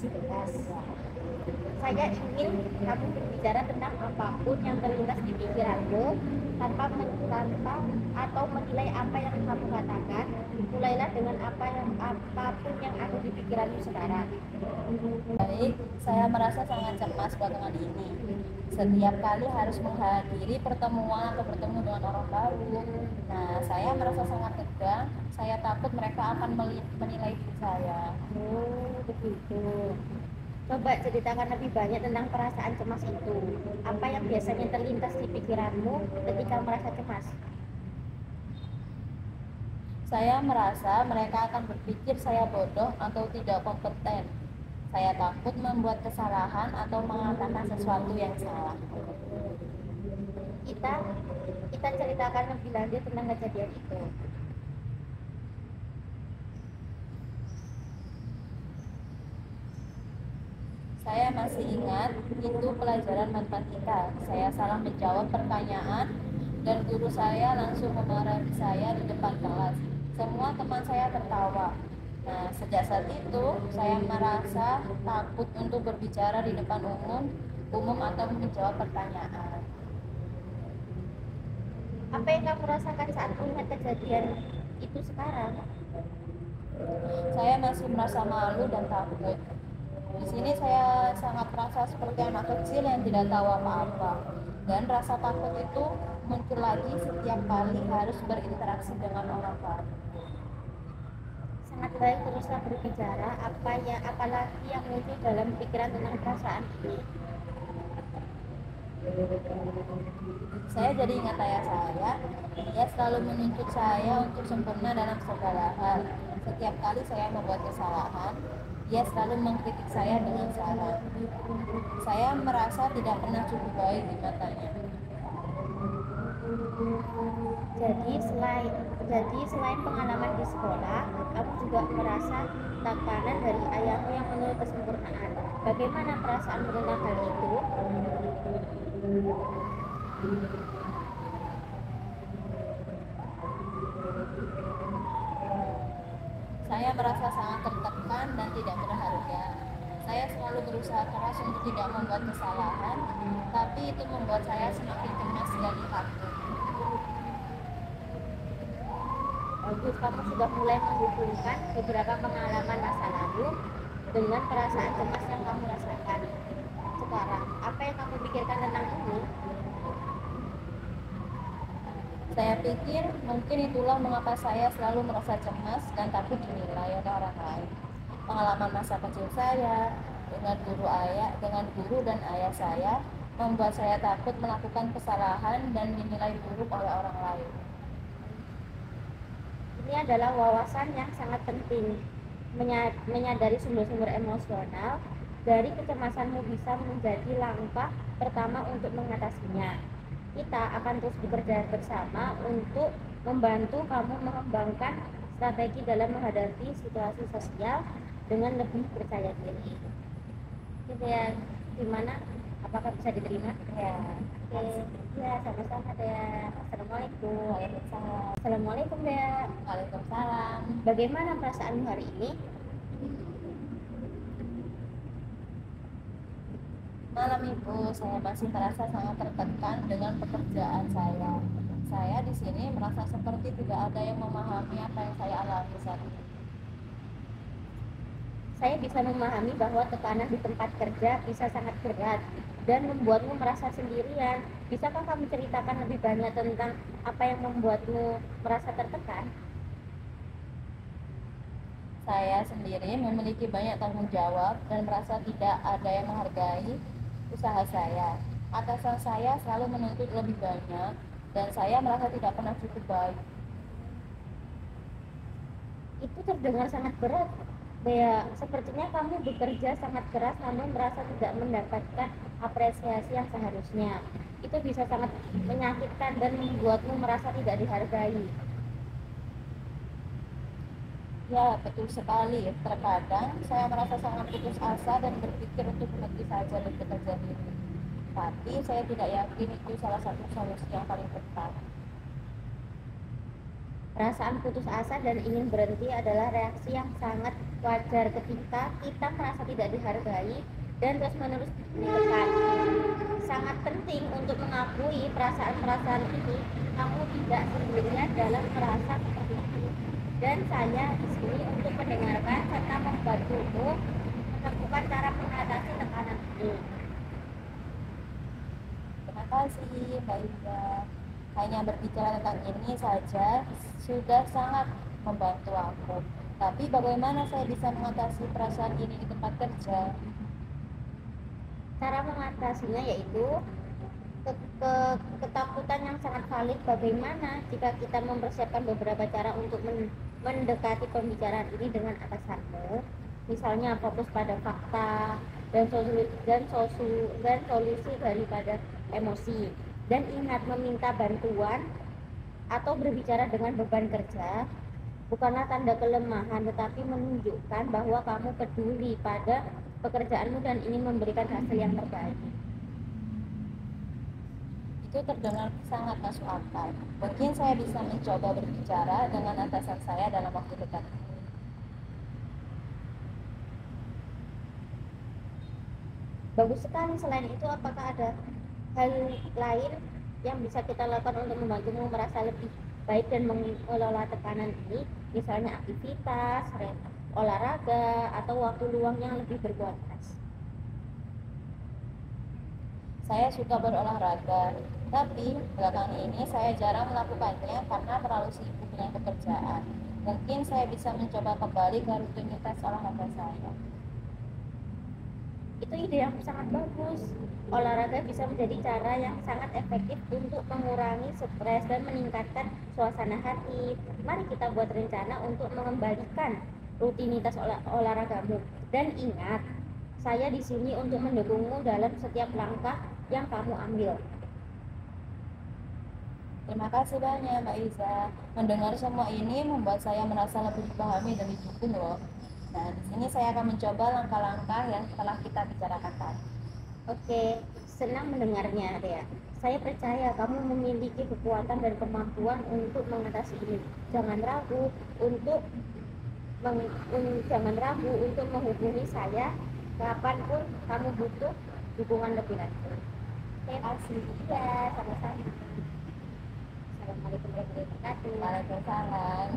masih bebas. Saya ingin kamu berbicara tentang apapun yang terlintas di pikiranmu tanpa atau menilai apa yang kamu katakan. Mulailah dengan apapun yang ada di pikiranmu sekarang. Baik, saya merasa sangat cemas belakangan ini. Setiap kali harus menghadiri pertemuan atau bertemu dengan orang baru. Nah, saya merasa sangat tegang. Saya takut mereka akan menilai diri saya. Oh, begitu. Coba ceritakan lebih banyak tentang perasaan cemas itu. Apa yang biasanya terlintas di pikiranmu ketika merasa cemas? Saya merasa mereka akan berpikir saya bodoh atau tidak kompeten. Saya takut membuat kesalahan atau mengatakan sesuatu yang salah. Kita kita ceritakan lebih lanjut tentang kejadian itu. Saya masih ingat itu pelajaran matematika. Saya salah menjawab pertanyaan dan guru saya langsung memarahi saya di depan kelas. Semua teman saya tertawa. Nah, sejak saat itu saya merasa takut untuk berbicara di depan umum atau menjawab pertanyaan. Apa yang kamu rasakan saat melihat kejadian itu sekarang? Saya masih merasa malu dan takut. Di sini saya sangat merasa seperti anak kecil yang tidak tahu apa-apa. Dan rasa takut itu muncul lagi setiap kali harus berinteraksi dengan orang baru. Sangat baik, teruslah berbicara. Apalagi yang muncul dalam pikiran tentang perasaan ini? Saya jadi ingat ayah saya. Dia selalu menuntut saya untuk sempurna dalam segala hal. Setiap kali saya membuat kesalahan, dia selalu mengkritik saya dengan saran. Saya merasa tidak pernah cukup baik di matanya. Jadi selain pengalaman di sekolah, kamu juga merasa tekanan dari ayahmu yang menuntut kesempurnaan. Bagaimana perasaanmu tentang hal itu? Saya merasa sangat tertekan dan tidak berharga. Saya selalu berusaha keras untuk tidak membuat kesalahan, tapi itu membuat saya semakin cemas dan takut. Bagus, kamu sudah mulai menghubungkan beberapa pengalaman masa lalu dengan perasaan cemas yang kamu rasakan sekarang. Apa yang kamu pikirkan tentang ini? Saya pikir mungkin itulah mengapa saya selalu merasa cemas dan takut dinilai oleh orang lain. Pengalaman masa kecil saya dengan guru dan ayah saya membuat saya takut melakukan kesalahan dan dinilai buruk oleh orang lain. Ini adalah wawasan yang sangat penting. Menyadari sumber-sumber emosional dari kecemasanmu bisa menjadi langkah pertama untuk mengatasinya. Kita akan terus bekerja bersama untuk membantu kamu mengembangkan strategi dalam menghadapi situasi sosial dengan lebih percaya diri. Gitu ya, gimana? Apakah bisa diterima? Ya, Oke, ya sama-sama Dea. Assalamualaikum. Waalaikumsalam. Assalamualaikum Dea. Waalaikumsalam. Bagaimana perasaanmu hari ini? Malam Ibu, saya masih merasa sangat tertekan dengan pekerjaan saya. Saya di sini merasa seperti tidak ada yang memahami apa yang saya alami saat ini. Saya bisa memahami bahwa tekanan di tempat kerja bisa sangat berat dan membuatmu merasa sendirian. Bisakah kamu ceritakan lebih banyak tentang apa yang membuatmu merasa tertekan? Saya sendiri memiliki banyak tanggung jawab dan merasa tidak ada yang menghargai usaha saya. Atasan saya selalu menuntut lebih banyak dan saya merasa tidak pernah cukup baik. Itu terdengar sangat berat. Dea, sepertinya kamu bekerja sangat keras namun merasa tidak mendapatkan apresiasi yang seharusnya. Itu bisa sangat menyakitkan dan membuatmu merasa tidak dihargai. Ya, betul sekali. Terkadang saya merasa sangat putus asa dan berpikir untuk berhenti saja dan bekerja diri. Tapi saya tidak yakin itu salah satu solusi yang paling tepat. Perasaan putus asa dan ingin berhenti adalah reaksi yang sangat wajar ketika kita merasa tidak dihargai dan terus-menerus ditekan. Sangat penting untuk mengakui perasaan-perasaan ini. Kamu tidak sendirian dalam merasa seperti itu. Dan saya di sini untuk mendengarkan serta membantumu menemukan cara mengatasi tekanan ini. Terima kasih Mbak Iza. Hanya berbicara tentang ini saja sudah sangat membantu aku. Tapi bagaimana saya bisa mengatasi perasaan ini di tempat kerja? Cara mengatasinya yaitu ketakutan yang sangat valid. Bagaimana jika kita mempersiapkan beberapa cara untuk mendekati pembicaraan ini dengan atasanmu, misalnya fokus pada fakta dan solusi daripada emosi, dan ingat meminta bantuan atau berbicara dengan beban kerja bukanlah tanda kelemahan, tetapi menunjukkan bahwa kamu peduli pada pekerjaanmu dan ingin memberikan hasil yang terbaik. Itu terdengar sangat masuk akal. Mungkin saya bisa mencoba berbicara dengan atasan saya dalam waktu dekat. Bagus sekali. Selain itu, apakah ada hal lain yang bisa kita lakukan untuk membantumu merasa lebih baik dan mengelola tekanan ini, misalnya aktivitas, olahraga, atau waktu luang yang lebih berkualitas? Saya suka berolahraga, tapi belakangan ini saya jarang melakukannya karena terlalu sibuk dengan pekerjaan. Mungkin saya bisa mencoba kembali ke rutinitas olahraga saya. Itu ide yang sangat bagus. Olahraga bisa menjadi cara yang sangat efektif untuk mengurangi stres dan meningkatkan suasana hati. Mari kita buat rencana untuk mengembalikan rutinitas olahragamu. Dan ingat, saya di sini untuk mendukungmu dalam setiap langkah yang kamu ambil. Terima kasih banyak Mbak Iza. Mendengar semua ini membuat saya merasa lebih dipahami dan didukung loh. Nah, di sini saya akan mencoba langkah-langkah yang telah kita bicarakan tadi. Oke, senang mendengarnya, Dea. Saya percaya kamu memiliki kekuatan dan kemampuan untuk mengatasi ini. Jangan ragu untuk menghubungi saya kapanpun kamu butuh dukungan lebih lanjut. Terima kasih. Ya, sama-sama. Assalamualaikum warahmatullahi wabarakatuh. Waalaikumsalam.